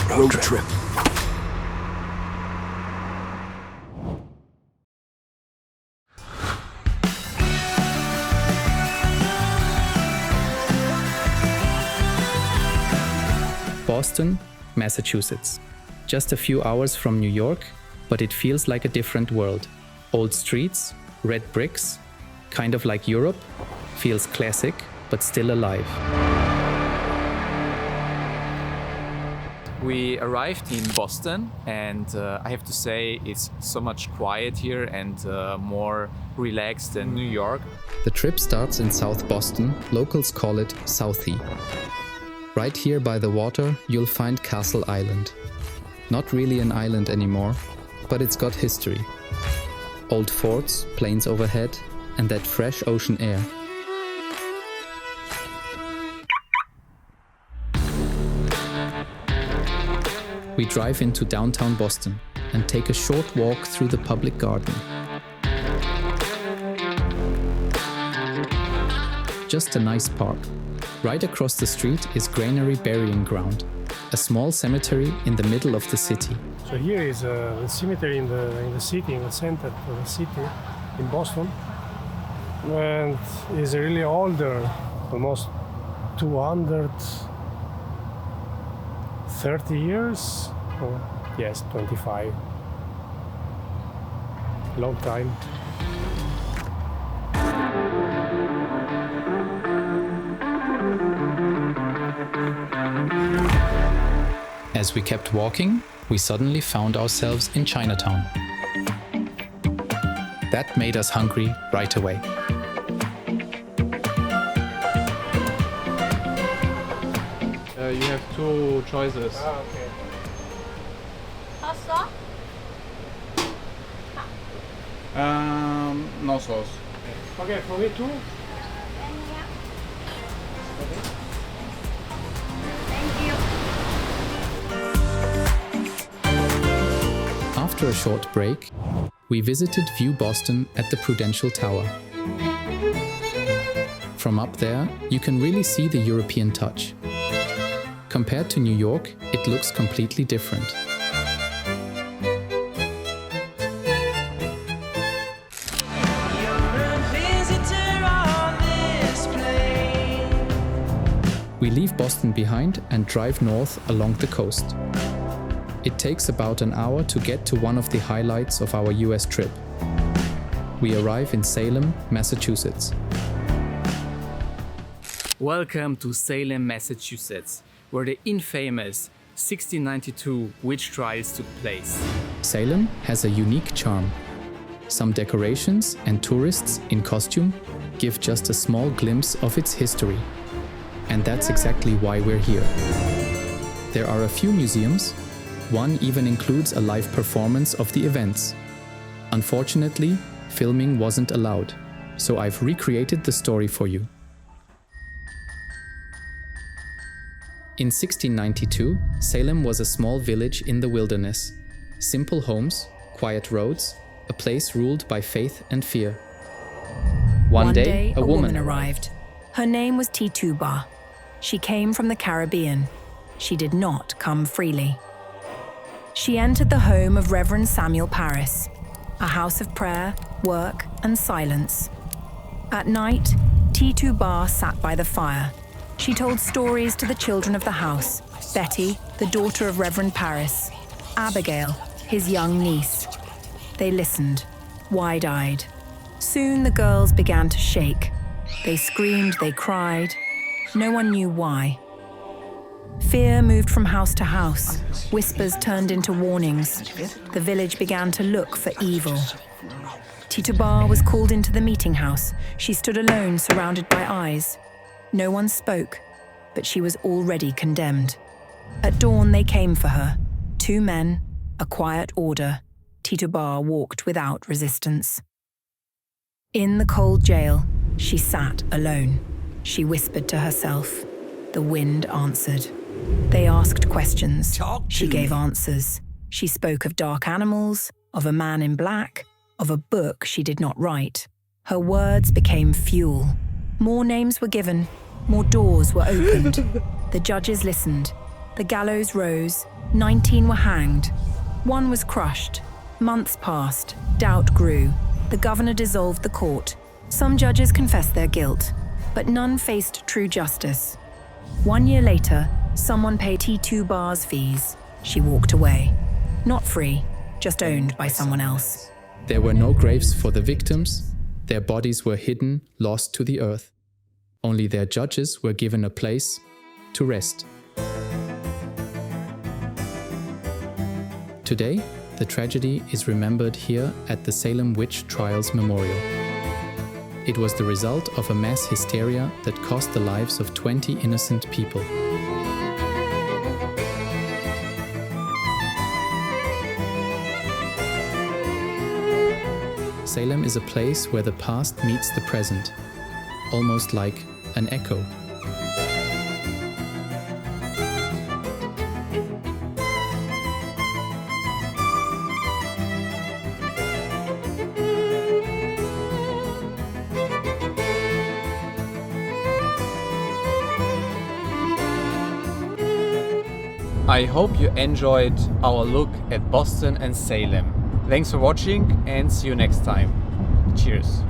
Roadtrip. Boston, Massachusetts. Just a few hours from New York, but it feels like a different world. Old streets, red bricks, kind of like Europe, feels classic, but still alive. We arrived in Boston, and I have to say it's so much quiet here and more relaxed than New York. The trip starts in South Boston. Locals call it Southie. Right here by the water, you'll find Castle Island. Not really an island anymore, but it's got history. Old forts, planes overhead, and that fresh ocean air. We drive into downtown Boston and take a short walk through the public garden. Just a nice park. Right across the street is Granary Burying Ground, a small cemetery in the middle of the city. So here is a cemetery in the city, in the center of the city, in Boston. And it's really older, almost 230 years. Oh, yes, 25. Long time. As we kept walking, we suddenly found ourselves in Chinatown. That made us hungry right away. You have two choices. Okay. Pasta? No sauce. Okay, for me too. After a short break, we visited View Boston at the Prudential Tower. From up there, you can really see the European touch. Compared to New York, it looks completely different. We leave Boston behind and drive north along the coast. It takes about an hour to get to one of the highlights of our US trip. We arrive in Salem, Massachusetts. Welcome to Salem, Massachusetts, where the infamous 1692 witch trials took place. Salem has a unique charm. Some decorations and tourists in costume give just a small glimpse of its history. And that's exactly why we're here. There are a few museums. One even includes a live performance of the events. Unfortunately, filming wasn't allowed, so I've recreated the story for you. In 1692, Salem was a small village in the wilderness. Simple homes, quiet roads, a place ruled by faith and fear. One day, a woman arrived. Her name was Tituba. She came from the Caribbean. She did not come freely. She entered the home of Reverend Samuel Parris, a house of prayer, work, and silence. At night, Tituba sat by the fire. She told stories to the children of the house, Betty, the daughter of Reverend Parris, Abigail, his young niece. They listened, wide-eyed. Soon the girls began to shake. They screamed, they cried. No one knew why. Fear moved from house to house. Whispers turned into warnings. The village began to look for evil. Tituba was called into the meeting house. She stood alone, surrounded by eyes. No one spoke, but she was already condemned. At dawn, they came for her. 2 men, a quiet order. Tituba walked without resistance. In the cold jail, she sat alone. She whispered to herself. The wind answered. They asked questions. She gave answers. She spoke of dark animals, of a man in black, of a book she did not write. Her words became fuel. More names were given. More doors were opened. The judges listened. The gallows rose. 19 were hanged. One was crushed. Months passed. Doubt grew. The governor dissolved the court. Some judges confessed their guilt, but none faced true justice. 1 year later, someone paid T2 Bar's fees. She walked away. Not free, just owned by someone else. There were no graves for the victims. Their bodies were hidden, lost to the earth. Only their judges were given a place to rest. Today, the tragedy is remembered here at the Salem Witch Trials Memorial. It was the result of a mass hysteria that cost the lives of 20 innocent people. Salem is a place where the past meets the present, almost like an echo. I hope you enjoyed our look at Boston and Salem. Thanks for watching and see you next time. Cheers.